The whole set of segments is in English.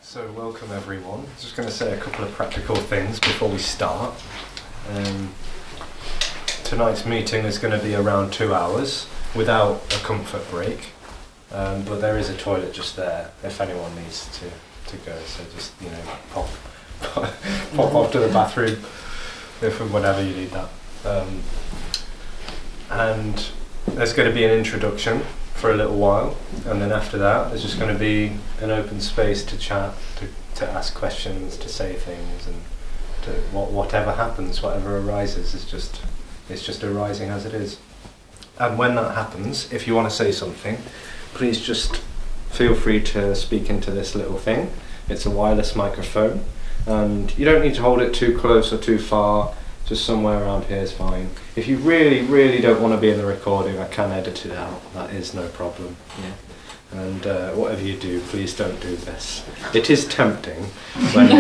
So welcome everyone. Just going to say a couple of practical things before we start. Tonight's meeting is going to be around 2 hours without a comfort break, but there is a toilet just there if anyone needs to go, so just pop off to the bathroom whenever you need that. And there's going to be an introduction for a little while, and then after that there's just going to be an open space to chat, to ask questions, to say things, and to whatever happens, whatever arises, it's just arising as it is. And when that happens, if you want to say something, please just feel free to speak into this little thing. It's a wireless microphone, and you don't need to hold it too close or too far. Just somewhere around here is fine. If you really, really don't want to be in the recording, I can edit it out. That is no problem. Yeah. And whatever you do, please don't do this. It is tempting when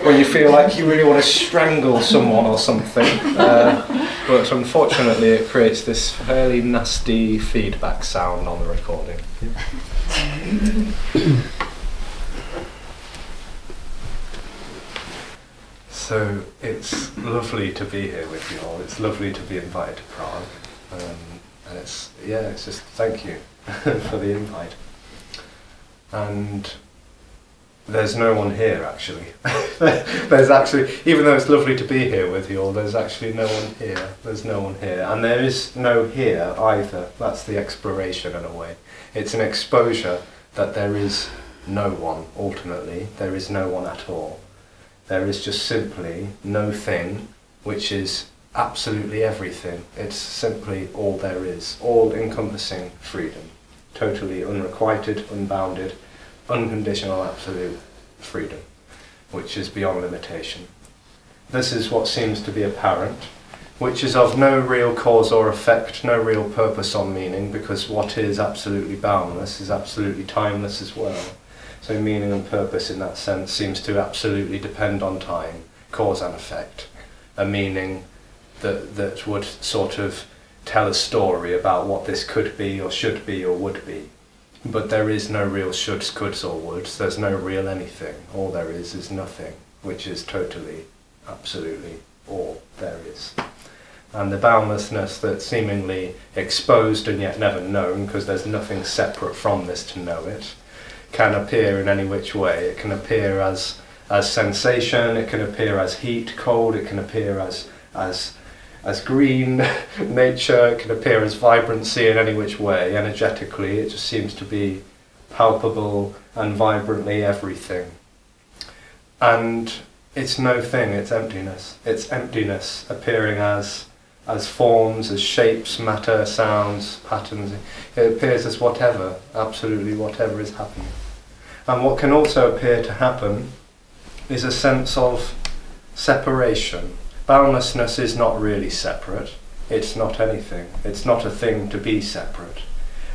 when you feel like you really want to strangle someone or something. But unfortunately, it creates this fairly nasty feedback sound on the recording. Yeah. So it's lovely to be here with you all. It's lovely to be invited to Prague, and it's just thank you for the invite. And there's no one here actually. There's actually, even though it's lovely to be here with you all, there's actually no one here. There's no one here, and there is no here either. That's the exploration in a way. It's an exposure that there is no one. Ultimately, there is no one at all. There is just simply no thing, which is absolutely everything. It's simply all there is, all-encompassing freedom. Totally unrequited, unbounded, unconditional, absolute freedom, which is beyond limitation. This is what seems to be apparent, which is of no real cause or effect, no real purpose or meaning, because what is absolutely boundless is absolutely timeless as well. So meaning and purpose in that sense seems to absolutely depend on time, cause and effect. A meaning that would sort of tell a story about what this could be or should be or would be. But there is no real shoulds, coulds or woulds. There's no real anything. All there is nothing, which is totally, absolutely all there is. And the boundlessness that's seemingly exposed and yet never known, because there's nothing separate from this to know it, can appear in any which way. It can appear as sensation, it can appear as heat, cold, it can appear as green, nature, it can appear as vibrancy in any which way. Energetically, it just seems to be palpable and vibrantly everything. And it's no thing, it's emptiness. It's emptiness appearing as forms, as shapes, matter, sounds, patterns. It appears as whatever, absolutely whatever is happening. And what can also appear to happen is a sense of separation. Boundlessness is not really separate. It's not anything. It's not a thing to be separate.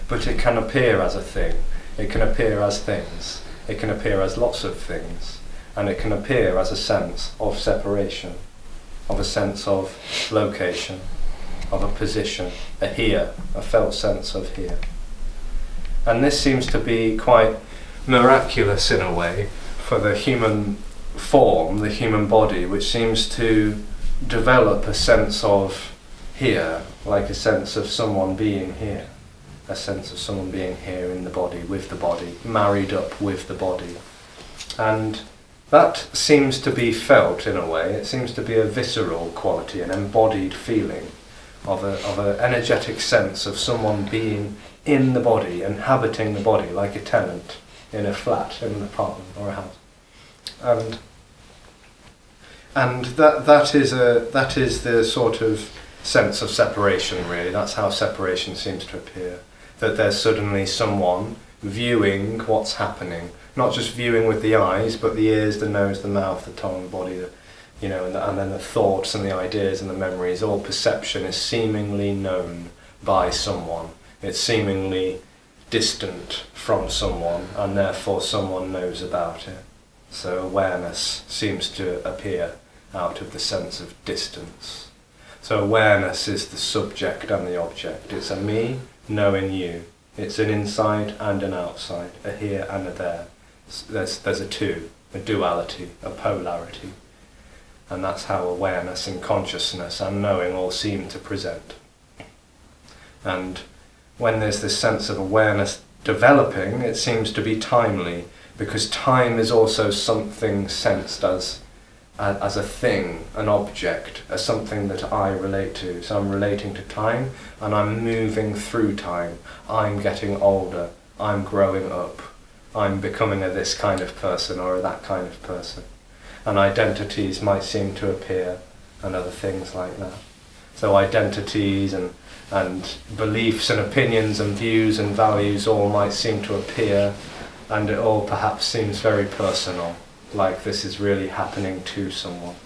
But it can appear as a thing. It can appear as things. It can appear as lots of things. And it can appear as a sense of separation, of a sense of location, of a position, a here, a felt sense of here. And this seems to be quite miraculous in a way for the human form, the human body, which seems to develop a sense of here, like a sense of someone being here, a sense of someone being here in the body, with the body, married up with the body. And that seems to be felt in a way. It seems to be a visceral quality, an embodied feeling of an energetic sense of someone being in the body, inhabiting the body, like a tenant in a flat, in an apartment or a house. And that is the sort of sense of separation, really. That's how separation seems to appear. That there's suddenly someone viewing what's happening. Not just viewing with the eyes, but the ears, the nose, the mouth, the tongue, the body, and then the thoughts and the ideas and the memories. All perception is seemingly known by someone. It's seemingly distant from someone, and therefore someone knows about it. So awareness seems to appear out of the sense of distance. So awareness is the subject and the object. It's a me knowing you. It's an inside and an outside, a here and a there. there's a two, a duality, a polarity. And that's how awareness and consciousness and knowing all seem to present. And when there's this sense of awareness developing, it seems to be timely, because time is also something sensed as a thing, an object, as something that I relate to. So I'm relating to time, and I'm moving through time. I'm getting older, I'm growing up, I'm becoming a this kind of person or a that kind of person. And identities might seem to appear, and other things like that. So identities and beliefs and opinions and views and values all might seem to appear, and it all perhaps seems very personal, like this is really happening to someone.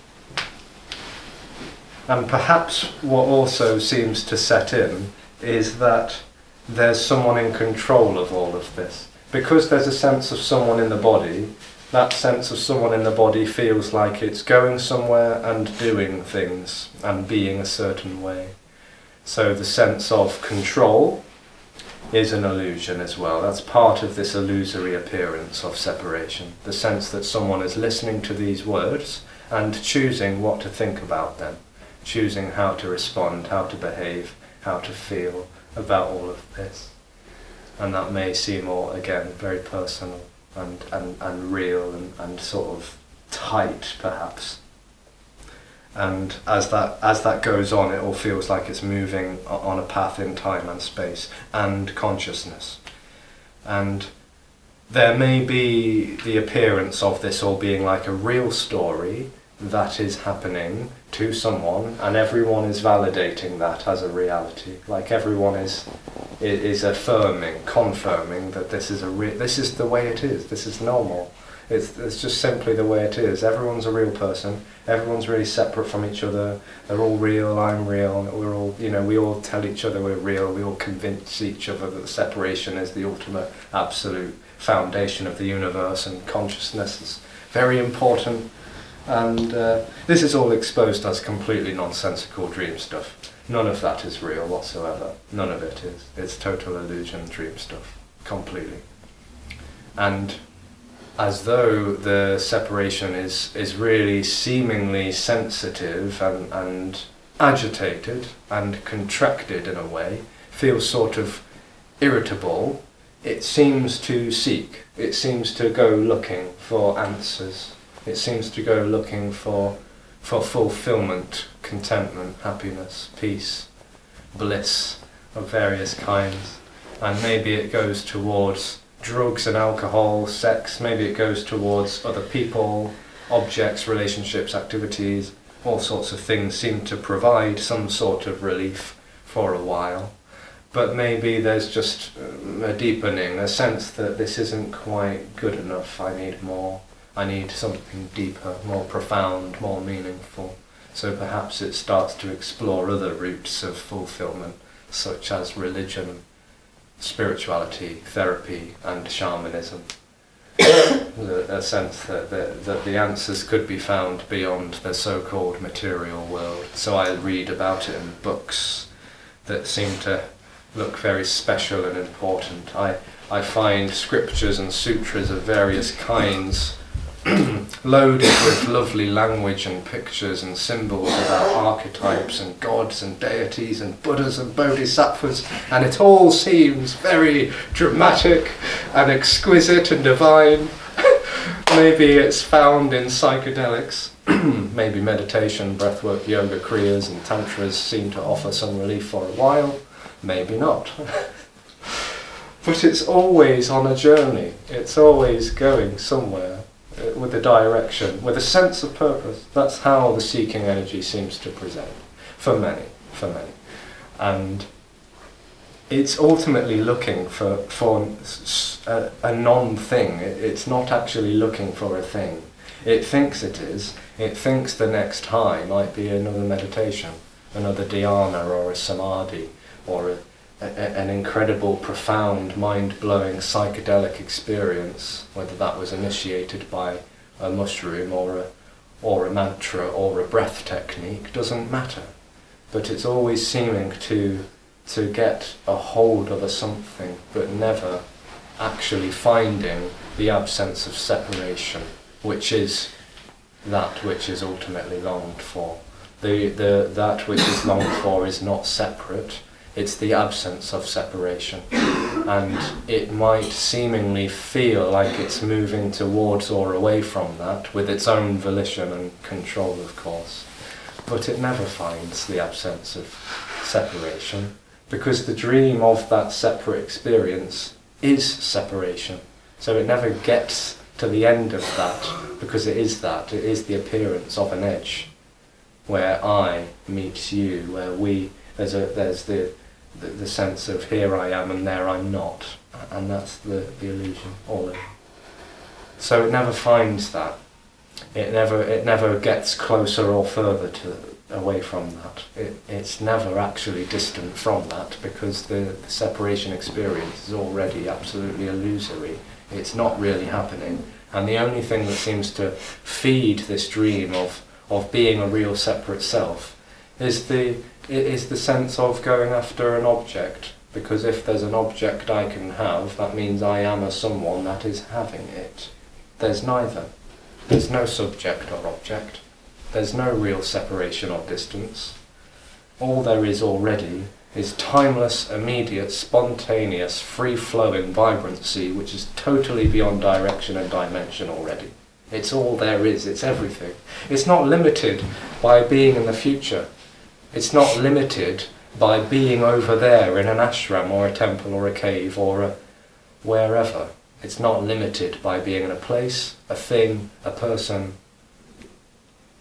And perhaps what also seems to set in is that there's someone in control of all of this. Because there's a sense of someone in the body, that sense of someone in the body feels like it's going somewhere and doing things and being a certain way. So the sense of control is an illusion as well. That's part of this illusory appearance of separation. The sense that someone is listening to these words and choosing what to think about them, choosing how to respond, how to behave, how to feel about all of this. And that may seem all, again, very personal and real and sort of tight, perhaps. And as that goes on, it all feels like it's moving on a path in time and space and consciousness. And there may be the appearance of this all being like a real story that is happening to someone, and everyone is validating that as a reality. Like everyone is affirming, confirming that this is this is the way it is. This is normal. It's just simply the way it is. Everyone's a real person. Everyone's really separate from each other. They're all real. I'm real. We're all, we all tell each other we're real. We all convince each other that separation is the ultimate, absolute foundation of the universe, and consciousness is very important. And this is all exposed as completely nonsensical dream stuff. None of that is real whatsoever. None of it is. It's total illusion, dream stuff, completely. And as though the separation is really seemingly sensitive and agitated and contracted in a way, feels sort of irritable, it seems to seek, it seems to go looking for answers, it seems to go looking for fulfillment, contentment, happiness, peace, bliss of various kinds. And maybe it goes towards drugs and alcohol, sex, maybe it goes towards other people, objects, relationships, activities, all sorts of things seem to provide some sort of relief for a while. But maybe there's just a deepening, a sense that this isn't quite good enough, I need more, I need something deeper, more profound, more meaningful. So perhaps it starts to explore other routes of fulfillment, such as religion, spirituality, therapy and shamanism. A sense that the answers could be found beyond the so-called material world. So I read about it in books that seem to look very special and important. I find scriptures and sutras of various kinds loaded with lovely language and pictures and symbols about archetypes and gods and deities and Buddhas and bodhisattvas, and it all seems very dramatic and exquisite and divine. Maybe it's found in psychedelics. Maybe meditation, breathwork, yoga, kriyas and tantras seem to offer some relief for a while. Maybe not. But it's always on a journey. It's always going somewhere, with a direction, with a sense of purpose. That's how the seeking energy seems to present, for many. And it's ultimately looking for a non-thing. It's not actually looking for a thing. It thinks it is. It thinks the next high might be another meditation, another dhyana or a samadhi, or an incredible, profound, mind-blowing psychedelic experience, whether that was initiated by a mushroom or a mantra or a breath technique, doesn't matter. But it's always seeming to get a hold of a something, but never actually finding the absence of separation, which is that which is ultimately longed for. That which is longed for is not separate, it's the absence of separation. And it might seemingly feel like it's moving towards or away from that, with its own volition and control, of course. But it never finds the absence of separation, because the dream of that separate experience is separation. So it never gets to the end of that, because it is that. It is the appearance of an edge, where I meets you, where there's the sense of here I am and there I'm not, and that's the illusion all in. So it never finds that. It never gets closer or further away from that. It's never actually distant from that, because the separation experience is already absolutely illusory. It's not really happening, and the only thing that seems to feed this dream of being a real separate self is the sense of going after an object, because if there's an object I can have, that means I am a someone that is having it. There's neither. There's no subject or object. There's no real separation or distance. All there is already is timeless, immediate, spontaneous, free-flowing vibrancy, which is totally beyond direction and dimension already. It's all there is, it's everything. It's not limited by being in the future. It's not limited by being over there in an ashram or a temple or a cave or wherever. It's not limited by being in a place, a thing, a person,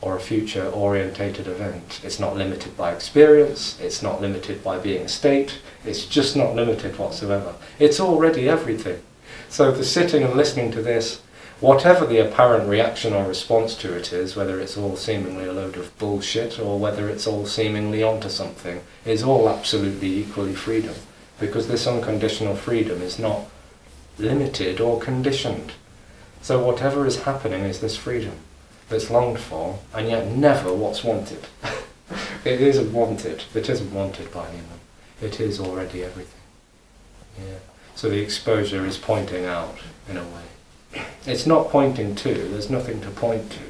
or a future-orientated event. It's not limited by experience, it's not limited by being a state, it's just not limited whatsoever. It's already everything. So the sitting and listening to this, whatever the apparent reaction or response to it is, whether it's all seemingly a load of bullshit or whether it's all seemingly onto something, is all absolutely equally freedom, because this unconditional freedom is not limited or conditioned. So whatever is happening is this freedom that's longed for, and yet never what's wanted. It isn't wanted. It isn't wanted by anyone. It is already everything. Yeah. So the exposure is pointing out, in a way. It's not pointing to, there's nothing to point to,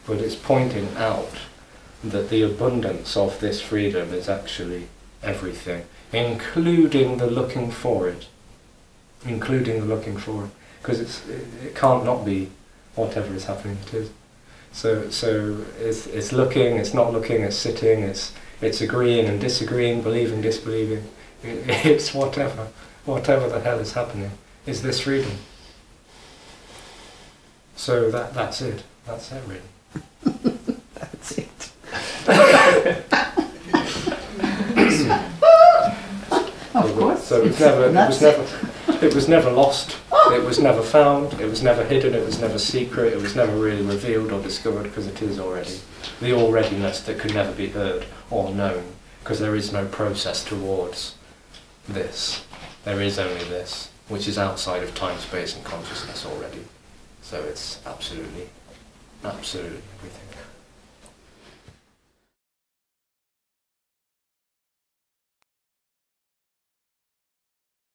but it's pointing out that the abundance of this freedom is actually everything, including the looking for it. Including the looking for it. Because it can't not be whatever is happening, it is. So it's looking, it's not looking, it's sitting, it's agreeing and disagreeing, believing, disbelieving. It's whatever the hell is happening, is this freedom. So that's it. That's it, really. That's it. Of course. So it was never lost. It was never found, it was never hidden, it was never secret, it was never really revealed or discovered, because it is already. The alreadiness that could never be heard or known, because there is no process towards this. There is only this, which is outside of time, space and consciousness already. So it's absolutely everything.